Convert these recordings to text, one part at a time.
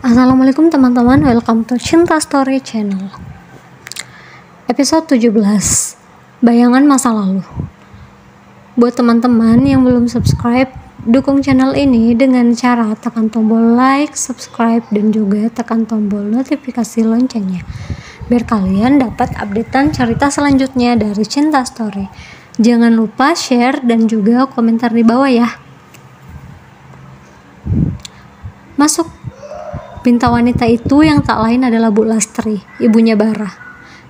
Assalamualaikum teman-teman, welcome to Cinta Story Channel. Episode 17, Bayangan Masa Lalu. Buat teman-teman yang belum subscribe, dukung channel ini dengan cara tekan tombol like, subscribe, dan juga tekan tombol notifikasi loncengnya, biar kalian dapat updatean cerita selanjutnya dari Cinta Story. Jangan lupa share dan juga komentar di bawah ya. Masuk. Pinta wanita itu yang tak lain adalah Bu Lastri, ibunya Bara.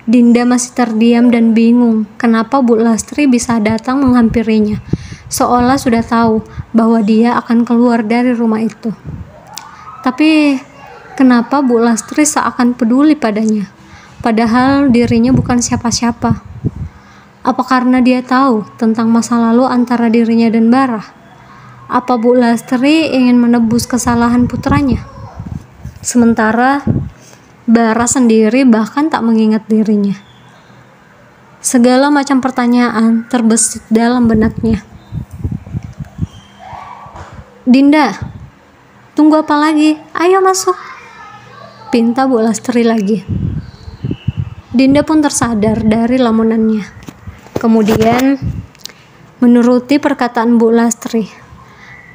Dinda masih terdiam dan bingung kenapa Bu Lastri bisa datang menghampirinya, seolah sudah tahu bahwa dia akan keluar dari rumah itu. Tapi kenapa Bu Lastri seakan peduli padanya, padahal dirinya bukan siapa-siapa? Apa karena dia tahu tentang masa lalu antara dirinya dan Bara? Apa Bu Lastri ingin menebus kesalahan putranya? Sementara Bara sendiri bahkan tak mengingat dirinya. Segala macam pertanyaan terbesit dalam benaknya. Dinda, tunggu apa lagi? Ayo masuk, pinta Bu Lastri lagi. Dinda pun tersadar dari lamunannya. Kemudian menuruti perkataan Bu Lastri.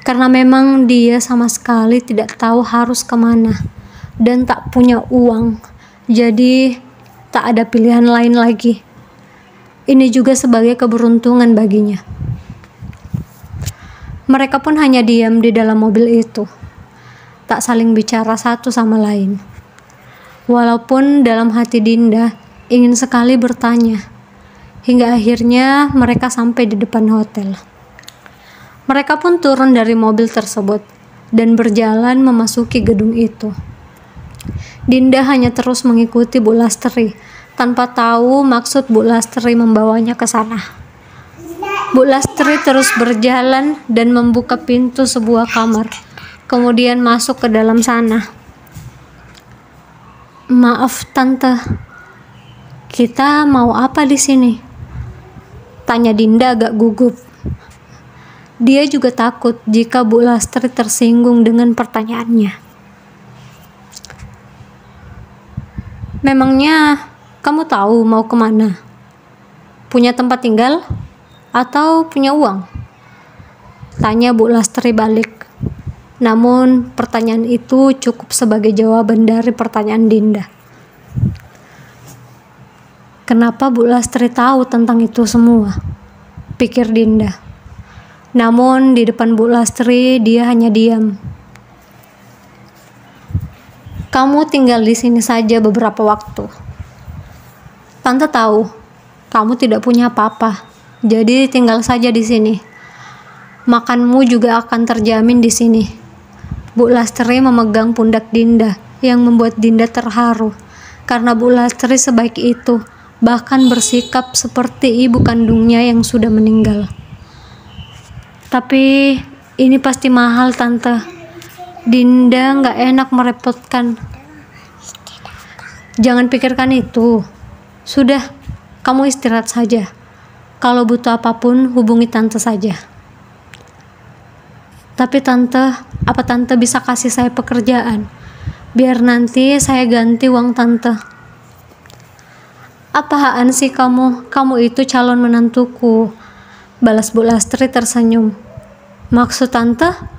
Karena memang dia sama sekali tidak tahu harus kemana dan tak punya uang, jadi tak ada pilihan lain lagi. Ini juga sebagai keberuntungan baginya. Mereka pun hanya diam di dalam mobil itu, tak saling bicara satu sama lain. Walaupun dalam hati Dinda ingin sekali bertanya, hingga akhirnya mereka sampai di depan hotel. Mereka pun turun dari mobil tersebut dan berjalan memasuki gedung itu. Dinda hanya terus mengikuti Bu Lastri tanpa tahu maksud Bu Lastri membawanya ke sana. Bu Lastri terus berjalan dan membuka pintu sebuah kamar, kemudian masuk ke dalam sana. Maaf tante, kita mau apa di sini? Tanya Dinda agak gugup. Dia juga takut jika Bu Lastri tersinggung dengan pertanyaannya. Memangnya kamu tahu mau kemana? Punya tempat tinggal? Atau punya uang? Tanya Bu Lastri balik. Namun pertanyaan itu cukup sebagai jawaban dari pertanyaan Dinda. Kenapa Bu Lastri tahu tentang itu semua? Pikir Dinda. Namun di depan Bu Lastri dia hanya diam. Kamu tinggal di sini saja beberapa waktu. Tante tahu kamu tidak punya apa-apa, jadi tinggal saja di sini. Makanmu juga akan terjamin di sini. Bu Lastri memegang pundak Dinda yang membuat Dinda terharu karena Bu Lastri sebaik itu, bahkan bersikap seperti ibu kandungnya yang sudah meninggal. Tapi ini pasti mahal tante. Dinda gak enak merepotkan. Jangan pikirkan itu. Sudah, kamu istirahat saja. Kalau butuh apapun hubungi tante saja. Tapi tante, apa tante bisa kasih saya pekerjaan? Biar nanti saya ganti uang tante. Apaan sih kamu? Kamu itu calon menantuku. Balas Bu Lastri tersenyum. Maksud tante?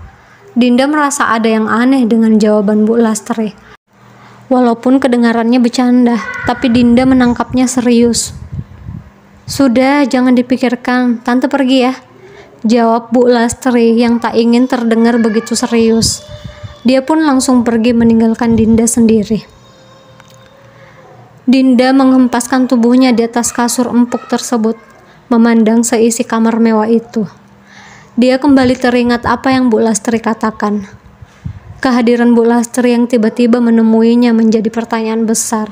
Dinda merasa ada yang aneh dengan jawaban Bu Lastri. Walaupun kedengarannya bercanda, tapi Dinda menangkapnya serius. Sudah, jangan dipikirkan, tante pergi ya, jawab Bu Lastri yang tak ingin terdengar begitu serius. Dia pun langsung pergi meninggalkan Dinda sendiri. Dinda menghempaskan tubuhnya di atas kasur empuk tersebut, memandang seisi kamar mewah itu. Dia kembali teringat apa yang Bu Lastri katakan. Kehadiran Bu Lastri yang tiba-tiba menemuinya menjadi pertanyaan besar.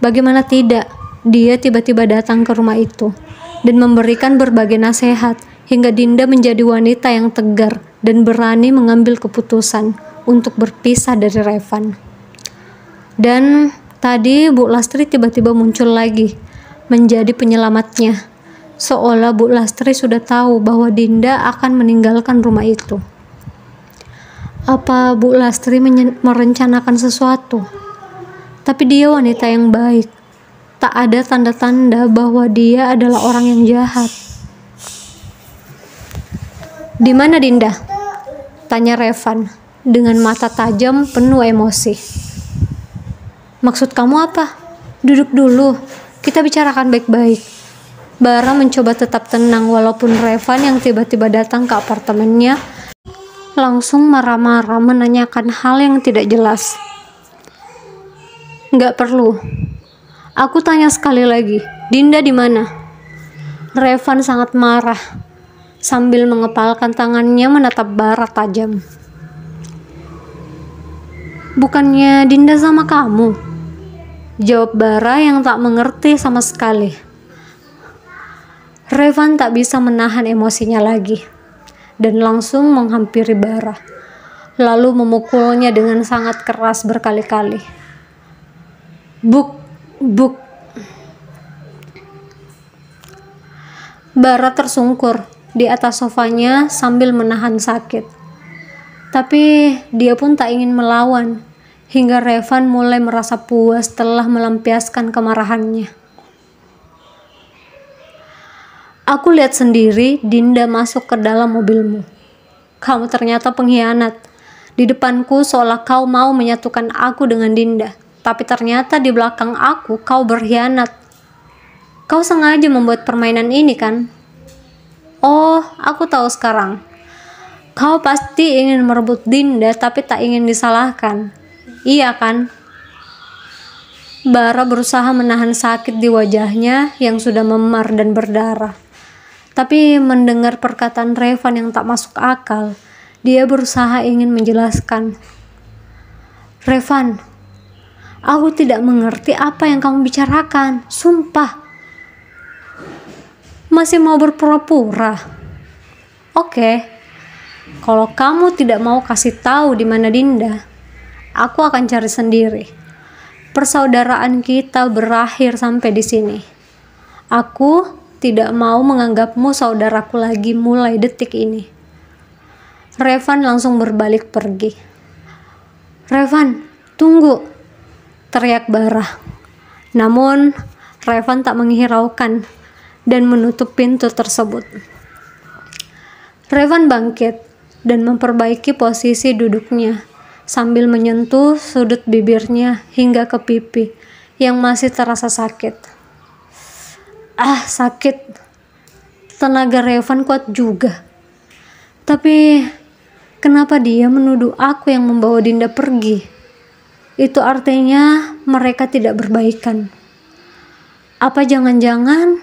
Bagaimana tidak, dia tiba-tiba datang ke rumah itu dan memberikan berbagai nasihat hingga Dinda menjadi wanita yang tegar dan berani mengambil keputusan untuk berpisah dari Revan. Dan tadi Bu Lastri tiba-tiba muncul lagi menjadi penyelamatnya. Seolah Bu Lastri sudah tahu bahwa Dinda akan meninggalkan rumah itu. Apa Bu Lastri merencanakan sesuatu? Tapi dia wanita yang baik. Tak ada tanda-tanda bahwa dia adalah orang yang jahat. "Di mana Dinda?" tanya Revan dengan mata tajam penuh emosi. "Maksud kamu apa? Duduk dulu, kita bicarakan baik-baik." Bara mencoba tetap tenang walaupun Revan yang tiba-tiba datang ke apartemennya langsung marah-marah menanyakan hal yang tidak jelas. "Nggak perlu. Aku tanya sekali lagi, Dinda di mana?" Revan sangat marah sambil mengepalkan tangannya menatap Bara tajam. "Bukannya Dinda sama kamu?" jawab Bara yang tak mengerti sama sekali. Revan tak bisa menahan emosinya lagi dan langsung menghampiri Bara, lalu memukulnya dengan sangat keras berkali-kali. Buk, buk. Bara tersungkur di atas sofanya sambil menahan sakit. Tapi dia pun tak ingin melawan, hingga Revan mulai merasa puas setelah melampiaskan kemarahannya. "Aku lihat sendiri Dinda masuk ke dalam mobilmu. Kamu ternyata pengkhianat. Di depanku seolah kau mau menyatukan aku dengan Dinda, tapi ternyata di belakang aku kau berkhianat. Kau sengaja membuat permainan ini kan? Oh, aku tahu sekarang. Kau pasti ingin merebut Dinda tapi tak ingin disalahkan. Iya kan?" Bara berusaha menahan sakit di wajahnya yang sudah memar dan berdarah. Tapi mendengar perkataan Revan yang tak masuk akal, dia berusaha ingin menjelaskan. "Revan, aku tidak mengerti apa yang kamu bicarakan. Sumpah. Masih mau berpura-pura? Oke, kalau kamu tidak mau kasih tahu di mana Dinda, aku akan cari sendiri. Persaudaraan kita berakhir sampai di sini. Aku tidak mau menganggapmu saudaraku lagi mulai detik ini." Revan langsung berbalik pergi. "Revan, tunggu!" teriak Bara. Namun Revan tak menghiraukan dan menutup pintu tersebut. Revan bangkit dan memperbaiki posisi duduknya sambil menyentuh sudut bibirnya hingga ke pipi yang masih terasa sakit. Sakit. Tenaga Revan kuat juga. Tapi kenapa dia menuduh aku yang membawa Dinda pergi? Itu artinya mereka tidak berbaikan. Apa jangan-jangan